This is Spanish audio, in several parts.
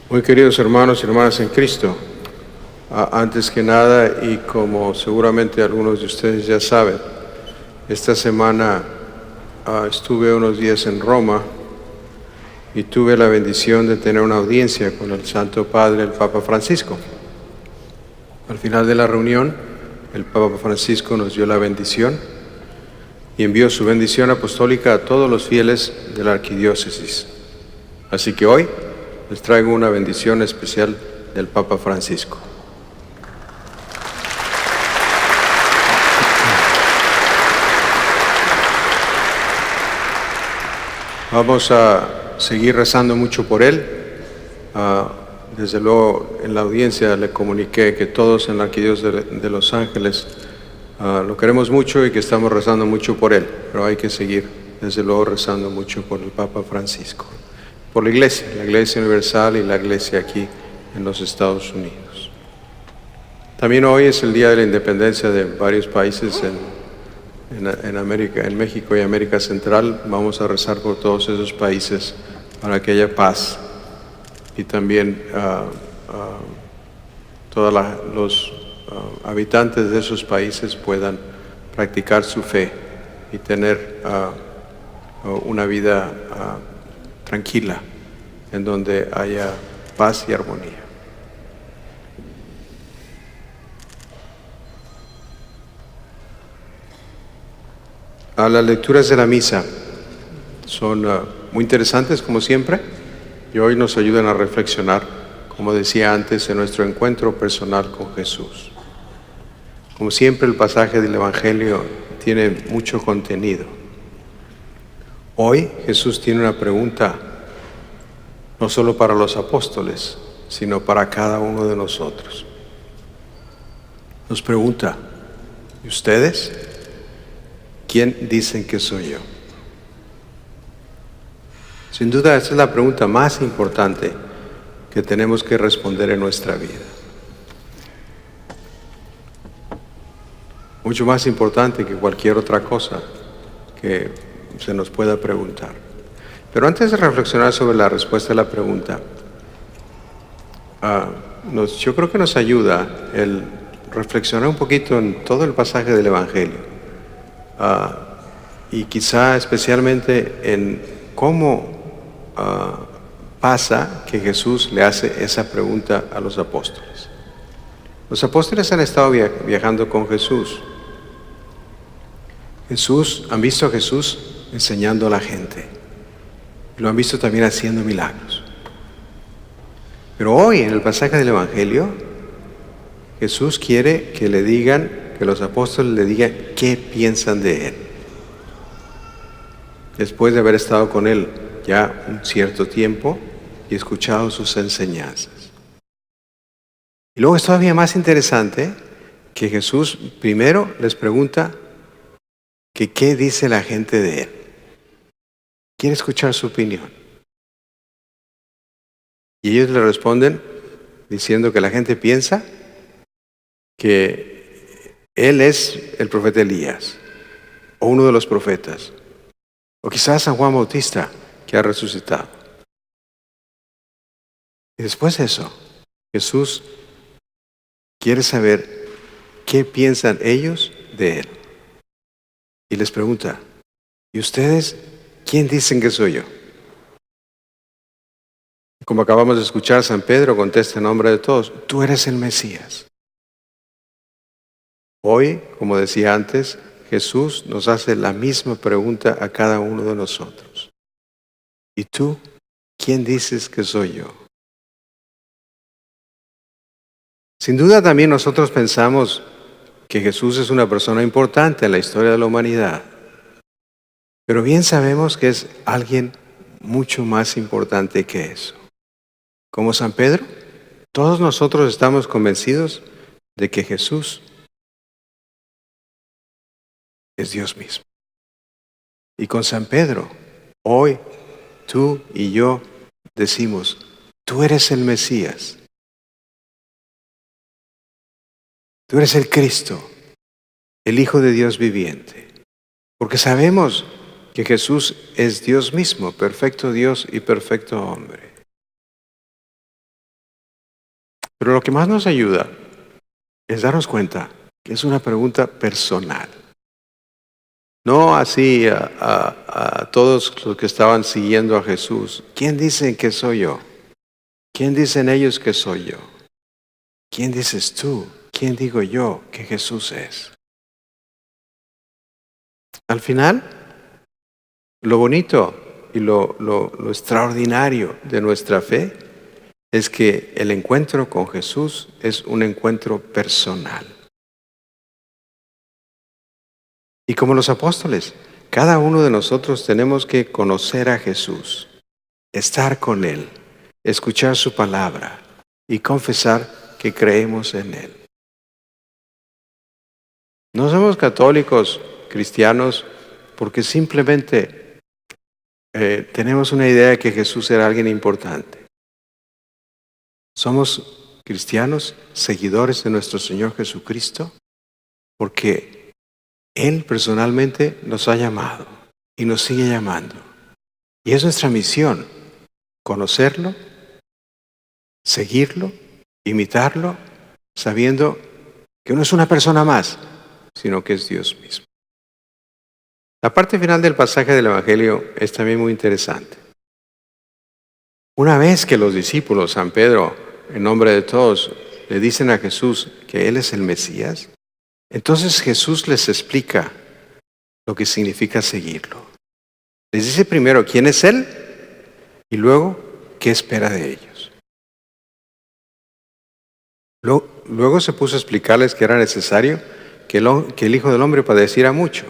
Muy queridos hermanos y hermanas en Cristo, antes que nada, y como seguramente algunos de ustedes ya saben, esta semana estuve unos días en Roma y tuve la bendición de tener una audiencia con el Santo Padre, el Papa Francisco. Al final de la reunión, el Papa Francisco nos dio la bendición y envió su bendición apostólica a todos los fieles de la arquidiócesis. Así que hoy les traigo una bendición especial del Papa Francisco. Vamos a seguir rezando mucho por él. Desde luego en la audiencia le comuniqué que todos en la Arquidiócesis de Los Ángeles lo queremos mucho y que estamos rezando mucho por él, pero hay que seguir desde luego rezando mucho por el Papa Francisco, por la Iglesia Universal y la Iglesia aquí en los Estados Unidos. También hoy es el día de la independencia de varios países en América, en México y América Central. Vamos a rezar por todos esos países para que haya paz y también todos los habitantes de esos países puedan practicar su fe y tener una vida tranquila, en donde haya paz y armonía. Las lecturas de la misa son muy interesantes, como siempre, y hoy nos ayudan a reflexionar, como decía antes, en nuestro encuentro personal con Jesús. Como siempre, el pasaje del Evangelio tiene mucho contenido. Hoy Jesús tiene una pregunta, no solo para los apóstoles, sino para cada uno de nosotros. Nos pregunta: ¿y ustedes? ¿Quién dicen que soy yo? Sin duda, esa es la pregunta más importante que tenemos que responder en nuestra vida. Mucho más importante que cualquier otra cosa que se nos pueda preguntar. Pero antes de reflexionar sobre la respuesta a la pregunta, yo creo que nos ayuda el reflexionar un poquito en todo el pasaje del Evangelio, y quizá especialmente en cómo pasa que Jesús le hace esa pregunta a los apóstoles. Los apóstoles han estado viajando con Jesús. Han visto a Jesús enseñando a la gente. Lo han visto también haciendo milagros. Pero hoy, en el pasaje del Evangelio, Jesús quiere que los apóstoles le digan qué piensan de Él. Después de haber estado con Él ya un cierto tiempo y escuchado sus enseñanzas. Y luego es todavía más interesante que Jesús primero les pregunta que qué dice la gente de Él. Quiere escuchar su opinión. Y ellos le responden diciendo que la gente piensa que Él es el profeta Elías, o uno de los profetas, o quizás San Juan Bautista, que ha resucitado. Y después de eso, Jesús quiere saber qué piensan ellos de Él. Y les pregunta: ¿y ustedes quién dicen que soy yo? Como acabamos de escuchar, San Pedro contesta en nombre de todos: tú eres el Mesías. Hoy, como decía antes, Jesús nos hace la misma pregunta a cada uno de nosotros: ¿y tú quién dices que soy yo? Sin duda también nosotros pensamos que Jesús es una persona importante en la historia de la humanidad, pero bien sabemos que es alguien mucho más importante que eso. Como San Pedro, todos nosotros estamos convencidos de que Jesús es Dios mismo. Y con San Pedro, hoy tú y yo decimos: tú eres el Mesías. Tú eres el Cristo, el Hijo de Dios viviente. Porque sabemos que Jesús es Dios mismo, perfecto Dios y perfecto hombre. Pero lo que más nos ayuda es darnos cuenta que es una pregunta personal. No así a todos los que estaban siguiendo a Jesús. ¿Quién dicen que soy yo? ¿Quién dicen ellos que soy yo? ¿Quién dices tú? ¿Quién digo yo que Jesús es? Al final, lo bonito y lo extraordinario de nuestra fe es que el encuentro con Jesús es un encuentro personal. Y como los apóstoles, cada uno de nosotros tenemos que conocer a Jesús, estar con Él, escuchar su palabra y confesar que creemos en Él. No somos católicos, cristianos, porque simplemente tenemos una idea de que Jesús era alguien importante. Somos cristianos, seguidores de nuestro Señor Jesucristo, porque Él personalmente nos ha llamado y nos sigue llamando. Y es nuestra misión, conocerlo, seguirlo, imitarlo, sabiendo que no es una persona más, sino que es Dios mismo. La parte final del pasaje del Evangelio es también muy interesante. Una vez que los discípulos, San Pedro, en nombre de todos, le dicen a Jesús que Él es el Mesías, entonces Jesús les explica lo que significa seguirlo. Les dice primero quién es Él y luego qué espera de ellos. Luego se puso a explicarles que era necesario que el Hijo del Hombre padeciera mucho,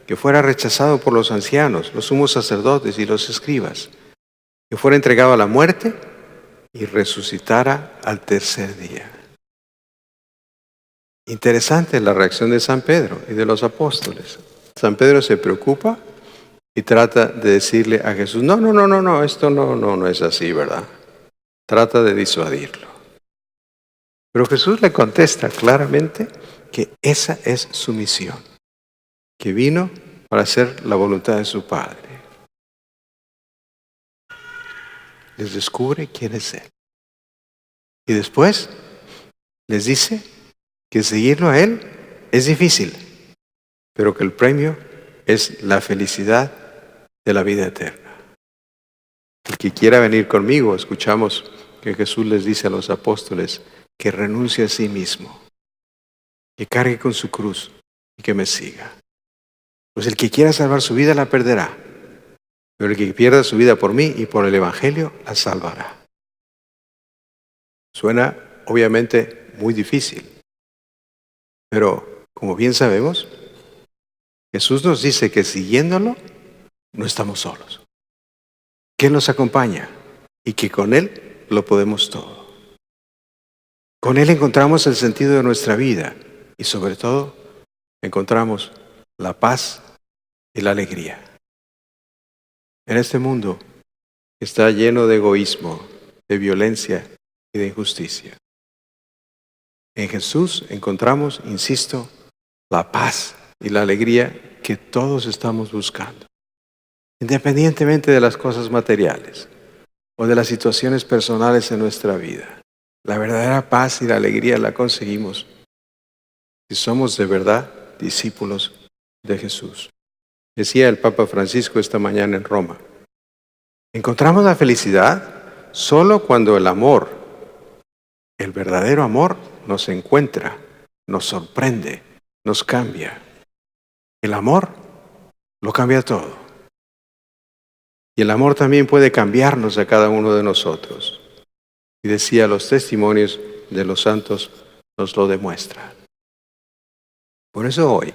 que fuera rechazado por los ancianos, los sumos sacerdotes y los escribas, que fuera entregado a la muerte y resucitara al tercer día. Interesante la reacción de San Pedro y de los apóstoles. San Pedro se preocupa y trata de decirle a Jesús, no, esto no es así, ¿verdad? Trata de disuadirlo. Pero Jesús le contesta claramente que esa es su misión, que vino para hacer la voluntad de su Padre. Les descubre quién es Él. Y después les dice que seguirlo a Él es difícil, pero que el premio es la felicidad de la vida eterna. El que quiera venir conmigo, escuchamos que Jesús les dice a los apóstoles que renuncie a sí mismo, que cargue con su cruz y que me siga. Pues el que quiera salvar su vida la perderá, pero el que pierda su vida por mí y por el Evangelio la salvará. Suena obviamente muy difícil, pero como bien sabemos, Jesús nos dice que siguiéndolo no estamos solos, que Él nos acompaña y que con Él lo podemos todo. Con Él encontramos el sentido de nuestra vida y sobre todo encontramos la paz y la alegría. En este mundo está lleno de egoísmo, de violencia y de injusticia. En Jesús encontramos, insisto, la paz y la alegría que todos estamos buscando, independientemente de las cosas materiales o de las situaciones personales en nuestra vida. La verdadera paz y la alegría la conseguimos si somos de verdad discípulos de Jesús. Decía el Papa Francisco esta mañana en Roma, encontramos la felicidad solo cuando el amor, el verdadero amor, nos encuentra, nos sorprende, nos cambia. El amor lo cambia todo. Y el amor también puede cambiarnos a cada uno de nosotros. Y decía, los testimonios de los santos nos lo demuestran. Por eso hoy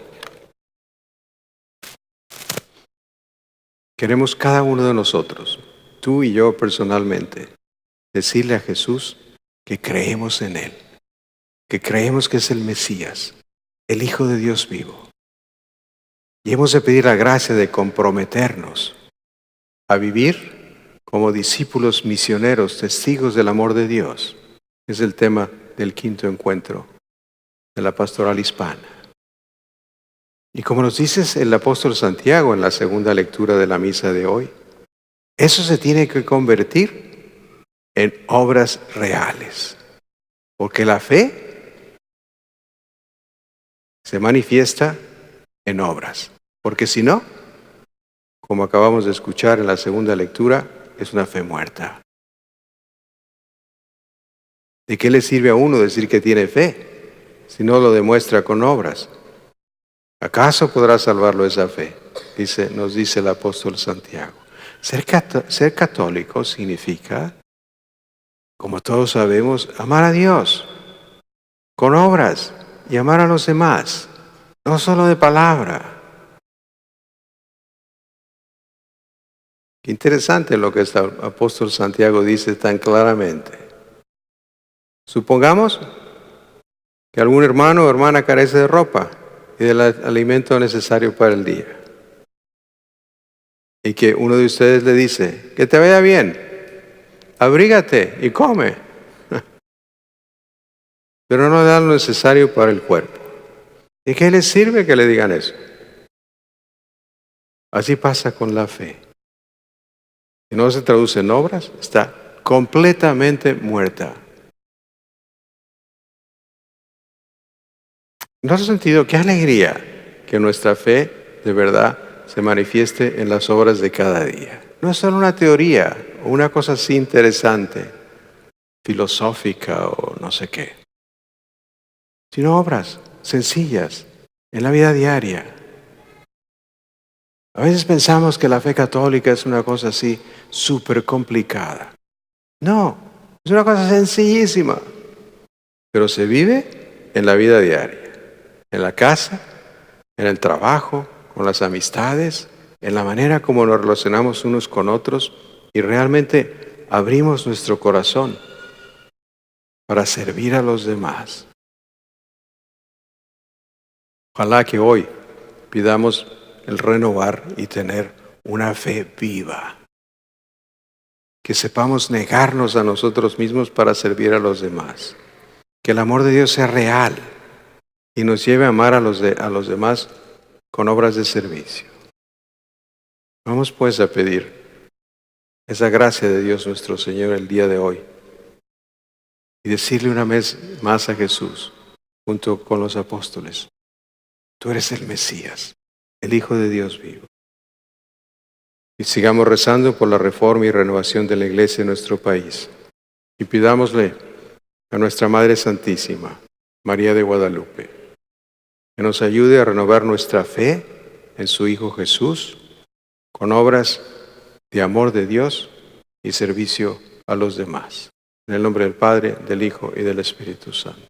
queremos cada uno de nosotros, tú y yo personalmente, decirle a Jesús que creemos en Él, que creemos que es el Mesías, el Hijo de Dios vivo. Y hemos de pedir la gracia de comprometernos a vivir como discípulos misioneros, testigos del amor de Dios. Es el tema del quinto encuentro de la pastoral hispana. Y como nos dice el apóstol Santiago en la segunda lectura de la misa de hoy, eso se tiene que convertir en obras reales. Porque la fe se manifiesta en obras. Porque si no, como acabamos de escuchar en la segunda lectura, es una fe muerta. ¿De qué le sirve a uno decir que tiene fe si no lo demuestra con obras? ¿Acaso podrá salvarlo esa fe? Nos dice el apóstol Santiago. Ser católico significa, como todos sabemos, amar a Dios con obras y amar a los demás, no solo de palabra. Qué interesante lo que el apóstol Santiago dice tan claramente. Supongamos que algún hermano o hermana carece de ropa y del alimento necesario para el día. Y que uno de ustedes le dice, que te vaya bien, abrígate y come. Pero no le dan lo necesario para el cuerpo. ¿De qué les sirve que le digan eso? Así pasa con la fe. Si no se traduce en obras, está completamente muerta. ¿No has sentido qué alegría que nuestra fe de verdad se manifieste en las obras de cada día? No es solo una teoría o una cosa así interesante, filosófica o no sé qué, sino obras sencillas en la vida diaria. A veces pensamos que la fe católica es una cosa así súper complicada. No, es una cosa sencillísima, pero se vive en la vida diaria, en la casa, en el trabajo, con las amistades, en la manera como nos relacionamos unos con otros y realmente abrimos nuestro corazón para servir a los demás. Ojalá que hoy pidamos el renovar y tener una fe viva. Que sepamos negarnos a nosotros mismos para servir a los demás. Que el amor de Dios sea real y nos lleve a amar a los demás con obras de servicio. Vamos pues a pedir esa gracia de Dios nuestro Señor el día de hoy y decirle una vez más a Jesús, junto con los apóstoles, tú eres el Mesías, el Hijo de Dios vivo. Y sigamos rezando por la reforma y renovación de la Iglesia en nuestro país. Y pidámosle a nuestra Madre Santísima, María de Guadalupe, que nos ayude a renovar nuestra fe en su Hijo Jesús con obras de amor de Dios y servicio a los demás. En el nombre del Padre, del Hijo y del Espíritu Santo.